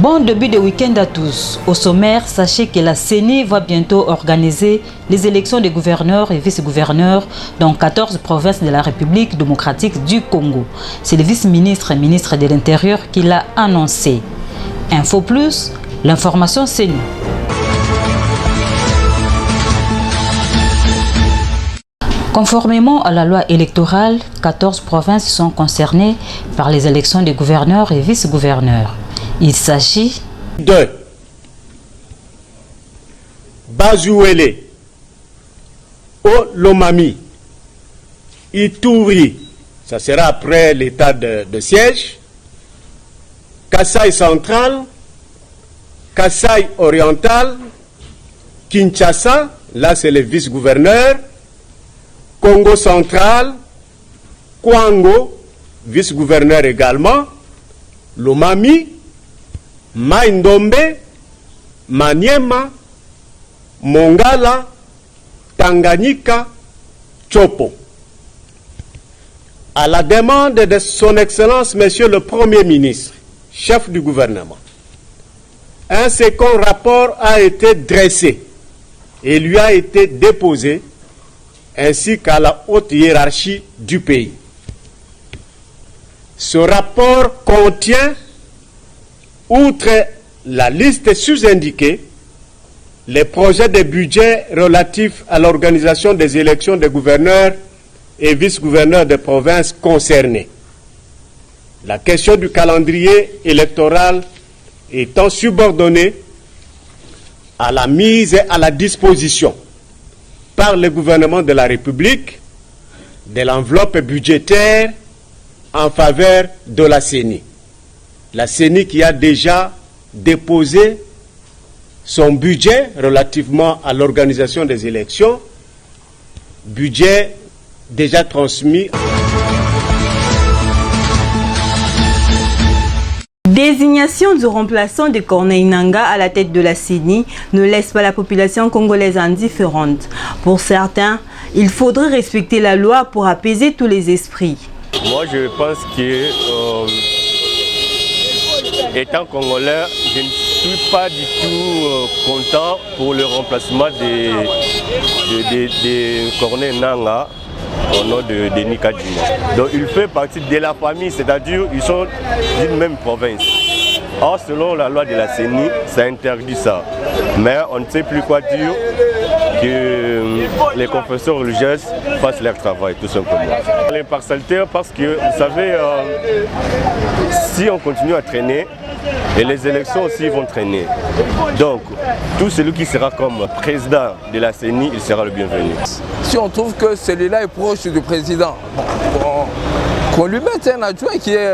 Bon début de week-end à tous. Au sommaire, sachez que la CENI va bientôt organiser les élections des gouverneurs et vice-gouverneurs dans 14 provinces de la République démocratique du Congo. C'est le vice-ministre et ministre de l'Intérieur qui l'a annoncé. Info Plus, l'information CENI. Conformément à la loi électorale, 14 provinces sont concernées par les élections des gouverneurs et vice-gouverneurs. Il s'agit de Bazouele, Olomami, Ituri, ça sera après l'état de siège, Kasaï central, Kasaï oriental, Kinshasa, là c'est le vice-gouverneur, Congo central, Kwango, vice-gouverneur également, Lomami, Maindombe, Maniema, Mongala, Tanganyika, Chopo. À la demande de son Excellence, Monsieur le Premier ministre, chef du gouvernement, un second rapport a été dressé et lui a été déposé, ainsi qu'à la haute hiérarchie du pays. Ce rapport contient, outre la liste sous-indiquée, les projets de budget relatifs à l'organisation des élections des gouverneurs et vice-gouverneurs des provinces concernées. La question du calendrier électoral étant subordonnée à la mise à la disposition par le gouvernement de la République de l'enveloppe budgétaire en faveur de la CENI. La CENI qui a déjà déposé son budget relativement à l'organisation des élections, budget déjà transmis. Désignation du remplaçant de Corneille Nangaa à la tête de la CENI ne laisse pas la population congolaise indifférente. Pour certains, il faudrait respecter la loi pour apaiser tous les esprits. Moi, je pense que, étant congolais, je ne suis pas du tout content pour le remplacement de Corneille Nangaa au nom de Denis Kadima. Donc il fait partie de la famille, c'est-à-dire ils sont d'une même province. Or, selon la loi de la CENI, ça interdit ça. Mais on ne sait plus quoi dire que les confessions religieuses fassent leur travail, tout simplement. L'impartialité, parce que, vous savez, si on continue à traîner, et les élections aussi vont traîner. Donc, tout celui qui sera comme président de la CENI, il sera le bienvenu. Si on trouve que celui-là est proche du président, qu'on lui mette un adjoint qui est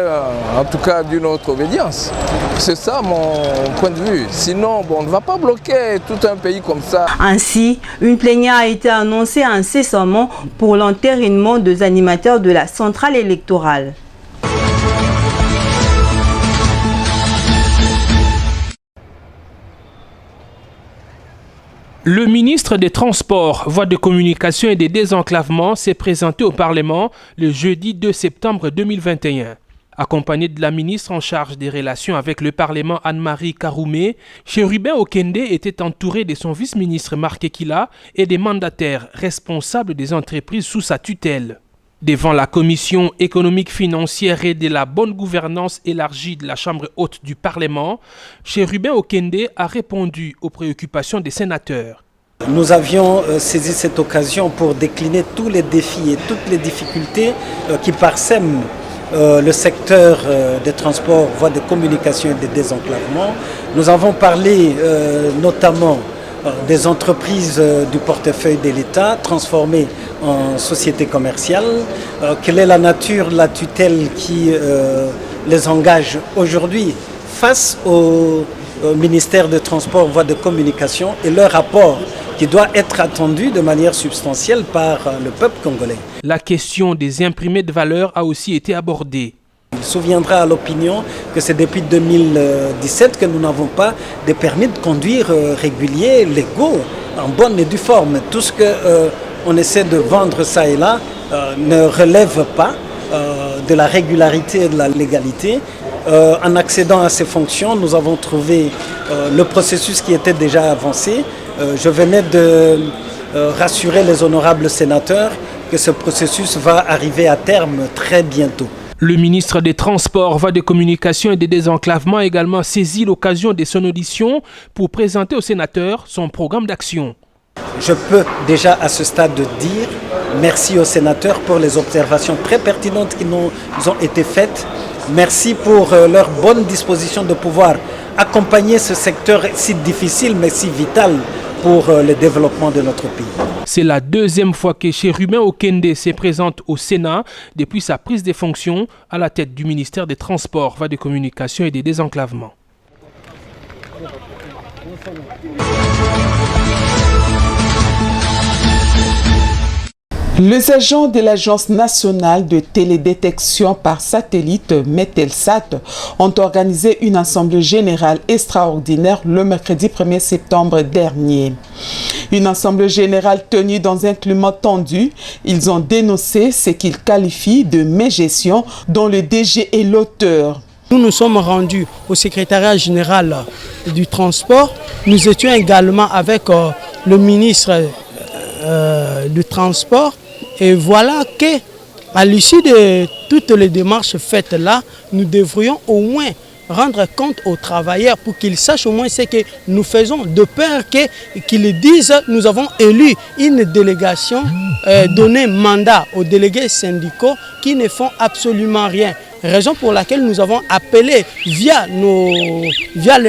en tout cas d'une autre obédience. C'est ça mon point de vue. Sinon, on ne va pas bloquer tout un pays comme ça. Ainsi, une plénière a été annoncée incessamment pour l'entérinement des animateurs de la centrale électorale. Le ministre des Transports, Voies de communication et des désenclavements s'est présenté au Parlement le jeudi 2 septembre 2021. Accompagné de la ministre en charge des relations avec le Parlement Anne-Marie Karoumé, Chérubin Okende était entouré de son vice-ministre Marc Ekila et des mandataires responsables des entreprises sous sa tutelle. Devant la commission économique, financière et de la bonne gouvernance élargie de la Chambre haute du Parlement, Chérubin Okende a répondu aux préoccupations des sénateurs. Nous avions saisi cette occasion pour décliner tous les défis et toutes les difficultés qui parsèment le secteur des transports, voies de communication et des désenclavements. Nous avons parlé notamment des entreprises du portefeuille de l'État transformées en sociétés commerciales. Quelle est la nature de la tutelle qui les engage aujourd'hui face au ministère des Transports, Voies de communication et leur rapport qui doit être attendu de manière substantielle par le peuple congolais. La question des imprimés de valeur a aussi été abordée. Il souviendra à l'opinion que c'est depuis 2017 que nous n'avons pas de permis de conduire réguliers, légaux, en bonne et due forme. Tout ce qu'on essaie de vendre ça et là ne relève pas de la régularité et de la légalité. En accédant à ces fonctions, nous avons trouvé le processus qui était déjà avancé. Je venais de rassurer les honorables sénateurs que ce processus va arriver à terme très bientôt. Le ministre des Transports, Voies de Communication et des Désenclavements a également saisi l'occasion de son audition pour présenter aux sénateurs son programme d'action. Je peux déjà à ce stade dire merci aux sénateurs pour les observations très pertinentes qui nous ont été faites. Merci pour leur bonne disposition de pouvoir accompagner ce secteur si difficile mais si vital pour le développement de notre pays. C'est la deuxième fois que Chérubin Okende se présente au Sénat depuis sa prise de fonctions à la tête du ministère des Transports, Voies de Communication et des Désenclavements. Les agents de l'Agence nationale de télédétection par satellite Metelsat ont organisé une assemblée générale extraordinaire le mercredi 1er septembre dernier. Une assemblée générale tenue dans un climat tendu. Ils ont dénoncé ce qu'ils qualifient de mégestion dont le DG est l'auteur. Nous nous sommes rendus au secrétariat général du transport. Nous étions également avec le ministre du transport. Et voilà qu'à l'issue de toutes les démarches faites là, nous devrions au moins rendre compte aux travailleurs pour qu'ils sachent au moins ce que nous faisons, de peur qu'ils disent nous avons élu une délégation, donné mandat aux délégués syndicaux qui ne font absolument rien. Raison pour laquelle nous avons appelé via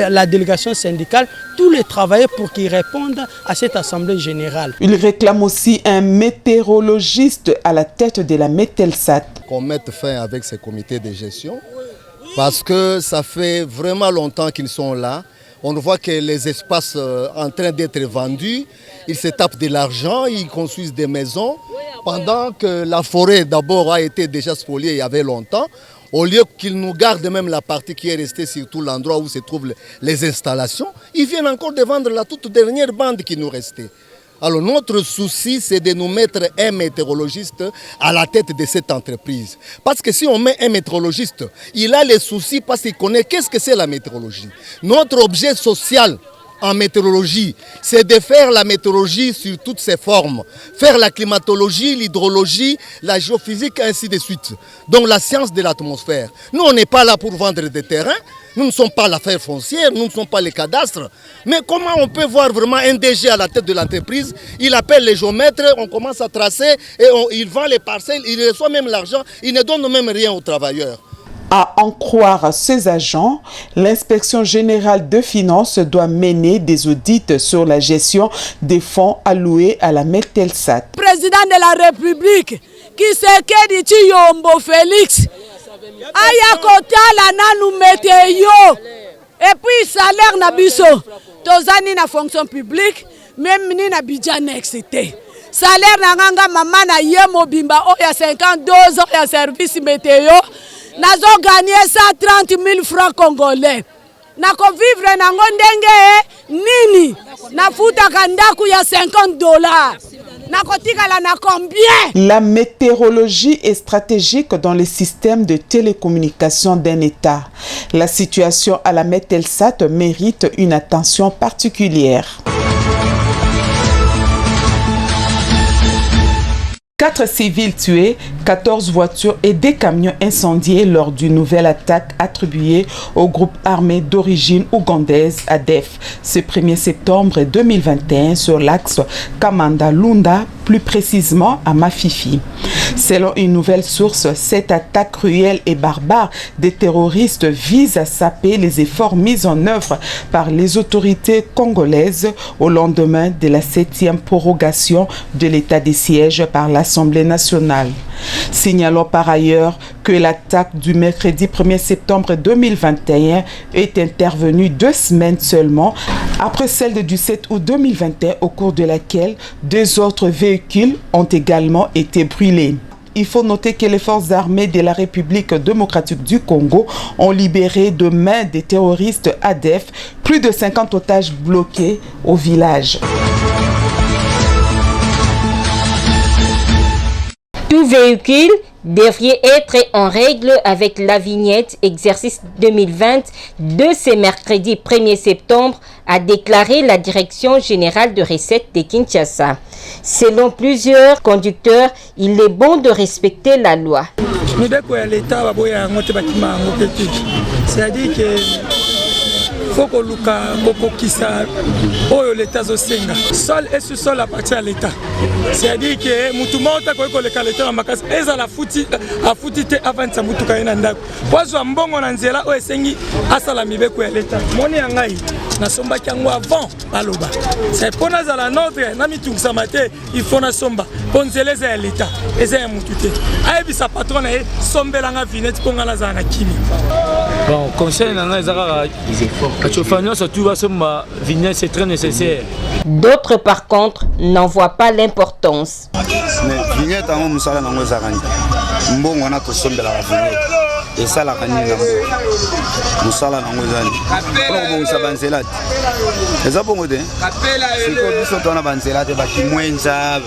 la délégation syndicale tous les travailleurs pour qu'ils répondent à cette assemblée générale. Il réclame aussi un météorologiste à la tête de la Metelsat. Qu'on mette fin avec ces comités de gestion parce que ça fait vraiment longtemps qu'ils sont là. On voit que les espaces en train d'être vendus, ils se tapent de l'argent, ils construisent des maisons pendant que la forêt d'abord a été déjà spoliée il y avait longtemps. Au lieu qu'ils nous gardent même la partie qui est restée sur tout l'endroit où se trouvent les installations, ils viennent encore de vendre la toute dernière bande qui nous restait. Alors notre souci, c'est de nous mettre un météorologiste à la tête de cette entreprise. Parce que si on met un météorologiste, il a les soucis parce qu'il connaît qu'est-ce que c'est la météorologie. Notre objet social en météorologie, c'est de faire la météorologie sur toutes ses formes. Faire la climatologie, l'hydrologie, la géophysique, ainsi de suite. Donc la science de l'atmosphère. Nous, on n'est pas là pour vendre des terrains. Nous ne sommes pas l'affaire foncière, nous ne sommes pas les cadastres. Mais comment on peut voir vraiment un DG à la tête de l'entreprise? Il appelle les géomètres, on commence à tracer et il vend les parcelles, il reçoit même l'argent, il ne donne même rien aux travailleurs. À en croire ces agents, l'inspection générale de finances doit mener des audits sur la gestion des fonds alloués à la Metelsat. Président de la République, qui s'est dit Chiyombo Félix, aya kotala nanu météo, et puis salaire na biso, tozani na fonction publique, même ni na bidja nexité. Salaire na nganga mama na yemo bimba oya 52 ans ya service météo. Nazo gagné 130 000 francs congolais. Nako vivre na ngondenge nini? Na futa kandaku ya $50. Nako tikala na combien? La météorologie est stratégique dans le système de télécommunication d'un État. La situation à la Metelsat mérite une attention particulière. 4 civils tués, 14 voitures et des camions incendiés lors d'une nouvelle attaque attribuée au groupe armé d'origine ougandaise ADF ce 1er septembre 2021 sur l'axe Kamanda-Lunda, plus précisément à Mafifi. Selon une nouvelle source, cette attaque cruelle et barbare des terroristes vise à saper les efforts mis en œuvre par les autorités congolaises au lendemain de la 7e prorogation de l'état de siège par l'Assemblée nationale. Signalons par ailleurs que l'attaque du mercredi 1er septembre 2021 est intervenue 2 semaines seulement après celle du 7 août 2021 au cours de laquelle 2 autres véhicules ont également été brûlés. Il faut noter que les forces armées de la République démocratique du Congo ont libéré de main des terroristes ADF plus de 50 otages bloqués au village. Tout véhicule devrait être en règle avec la vignette exercice 2020 de ce mercredi 1er septembre, a déclaré la Direction générale de recettes de Kinshasa. Selon plusieurs conducteurs, il est bon de respecter la loi. C'est-à-dire que faut que Luka Kokokisa oyo l'État zosenga seul et sous-sol appartient à l'État. C'est-à-dire que mutumota ko le kaleta na makasi eza la futi te avant sa mutuka ina ndako. Kwazo mbongo na nzela o esengi asala mibeko ya l'État. Moni yangai na somba kyango avant baloba. C'est pona za la notre na mitungisa mate il faut na somba ponzeleza ya l'État. Eza ya mutute. Aibi sa patron na sombela nga vinette ponga na za na kimi. Bon, conseil na ezaka c'est très nécessaire. D'autres, par contre, n'en voient pas l'importance. Et ça la canine nous sala na ngozani pour bonsa banzela et ça bon de c'est que on a banzela de baki mwenza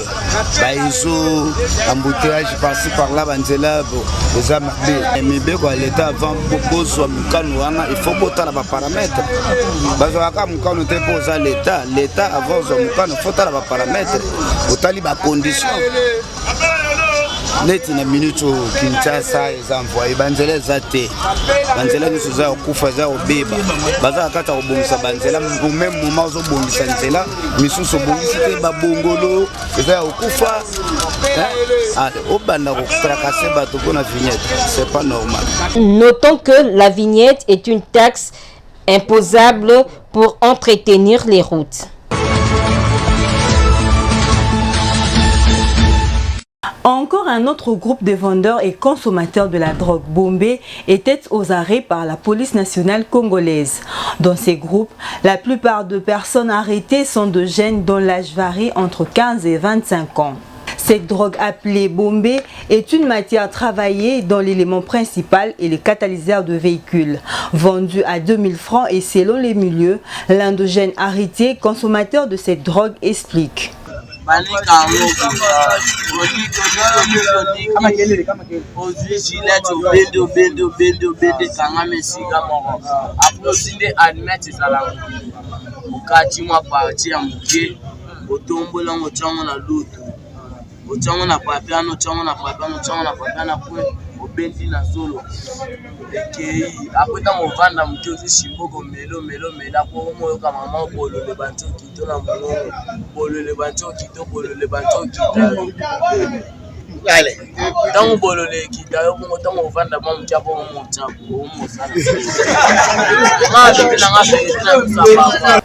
baizo embouteillage par-ci par-là banzela les ambe mais quoi l'état avant bozo mukanu wana il faut boter la paramètres bazo aka mukanu te posa l'état avant zo mukanu faut ta la paramètres otali ba conditions leti na minute Kinshasa ezamvoye banzela zate banzela niso za kufa za obeba baza kata obongisa banzela même moment zo bongisa nzela misuso bongisi te babongolo eza okufa obanda ko fracasser bato pona vignette, c'est pas normal. Notons que la vignette est une taxe imposable pour entretenir les routes. Encore un autre groupe de vendeurs et consommateurs de la drogue bombée était aux arrêts par la police nationale congolaise. Dans ces groupes, la plupart des personnes arrêtées sont de jeunes dont l'âge varie entre 15 et 25 ans. Cette drogue appelée bombée est une matière travaillée dont l'élément principal est le catalyseur de véhicules. Vendu à 2000 francs et selon les milieux, l'un des jeunes arrêtés consommateurs de cette drogue explique. Obendi na zolo ekei akweta movanda mtozi shimboko melo kwa moyo kama mama bolole bantu kito na molongo bolole bantu kito ale tango bolole kita yo mo tango movanda ba mchapo mo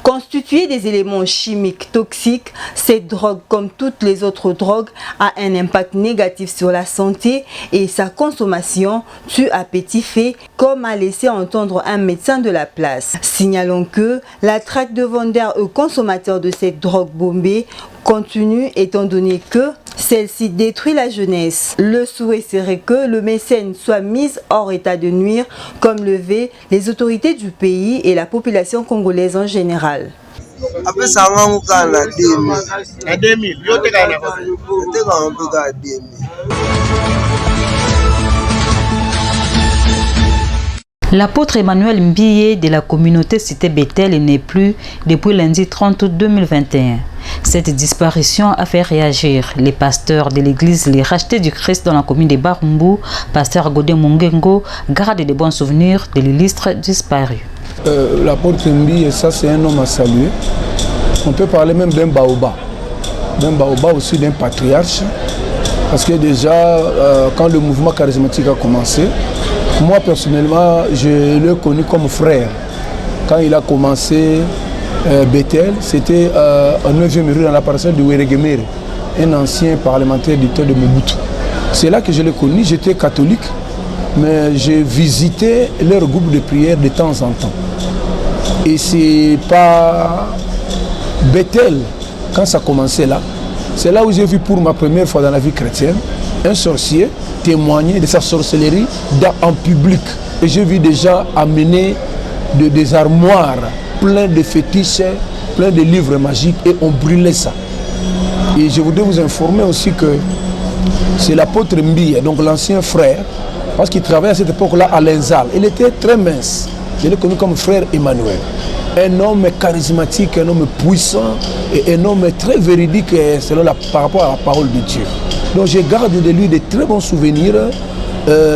Constituée des éléments chimiques toxiques, cette drogue, comme toutes les autres drogues, a un impact négatif sur la santé et sa consommation tue à petit feu, comme a laissé entendre un médecin de la place. Signalons que la traque de vendeurs aux consommateurs de cette drogue bombée continue étant donné que celle-ci détruit la jeunesse. Le souhait serait que le mécène soit mis hors état de nuire, comme le veulent les autorités du pays et la population congolaise en général. Après ça, on va à 2000. L'apôtre Emmanuel Mbiye de la communauté cité Bethel n'est plus depuis lundi 30 août 2021. Cette disparition a fait réagir les pasteurs de l'église Les Rachetés du Christ dans la commune de Barumbu, pasteur Godé Mungengo, garde de bons souvenirs de l'illustre disparu. L'apôtre Mbiye, ça c'est un homme à saluer. On peut parler même d'un baoba aussi d'un patriarche, parce que déjà quand le mouvement charismatique a commencé, moi personnellement je l'ai connu comme frère. Quand il a commencé Bethel, c'était en 9e rue dans la parcelle de Weregemere, un ancien parlementaire du temps de Mobutu. C'est là que je l'ai connu, j'étais catholique, mais j'ai visité leur groupe de prière de temps en temps. Et c'est pas Bethel, quand ça commençait là, c'est là où j'ai vu pour ma première fois dans la vie chrétienne un sorcier témoigner de sa sorcellerie en public. Et j'ai vu des gens amener des armoires pleines de fétiches, plein de livres magiques et on brûlait ça. Et je voudrais vous informer aussi que c'est l'apôtre Mbiye, donc l'ancien frère, parce qu'il travaillait à cette époque-là à l'Enzal. Il était très mince. Je l'ai connu comme frère Emmanuel. Un homme charismatique, un homme puissant et un homme très véridique par rapport à la parole de Dieu. Donc je garde de lui de très bons souvenirs.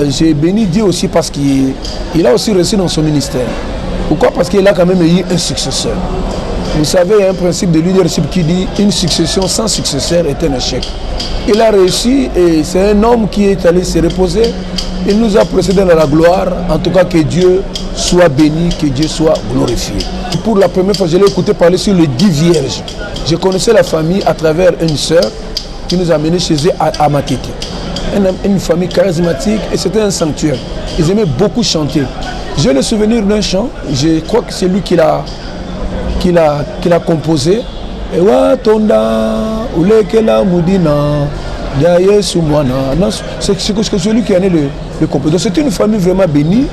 J'ai béni Dieu aussi parce qu'il a aussi réussi dans son ministère. Pourquoi? Parce qu'il a quand même eu un successeur. Vous savez, il y a un principe de leadership qui dit une succession sans successeur est un échec. Il a réussi et c'est un homme qui est allé se reposer. Il nous a précédé dans la gloire. En tout cas, que Dieu soit béni, que Dieu soit glorifié. Pour la première fois, je l'ai écouté parler sur les 10 vierges. Je connaissais la famille à travers une sœur qui nous a amenés chez eux à Matete. Une famille charismatique et c'était un sanctuaire. Ils aimaient beaucoup chanter. J'ai le souvenir d'un chant, je crois que c'est lui qui l'a composé. C'est celui qui en est le compositeur. C'était une famille vraiment bénie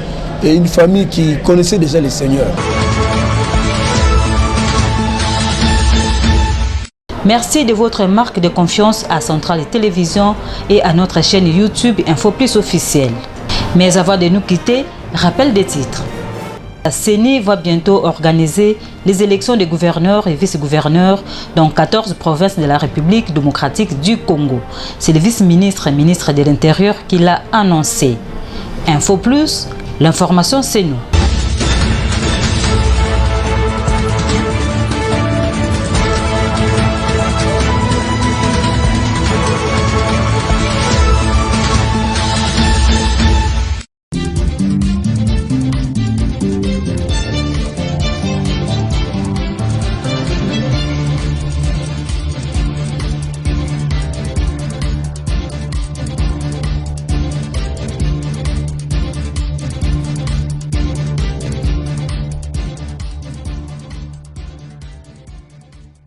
et une famille qui connaissait déjà le Seigneur. Merci de votre marque de confiance à Centrale Télévision et à notre chaîne YouTube Info Plus officielle. Mais avant de nous quitter, rappel des titres. La CENI va bientôt organiser les élections des gouverneurs et vice-gouverneurs dans 14 provinces de la République démocratique du Congo. C'est le vice-ministre et ministre de l'Intérieur qui l'a annoncé. Info Plus, l'information c'est nous.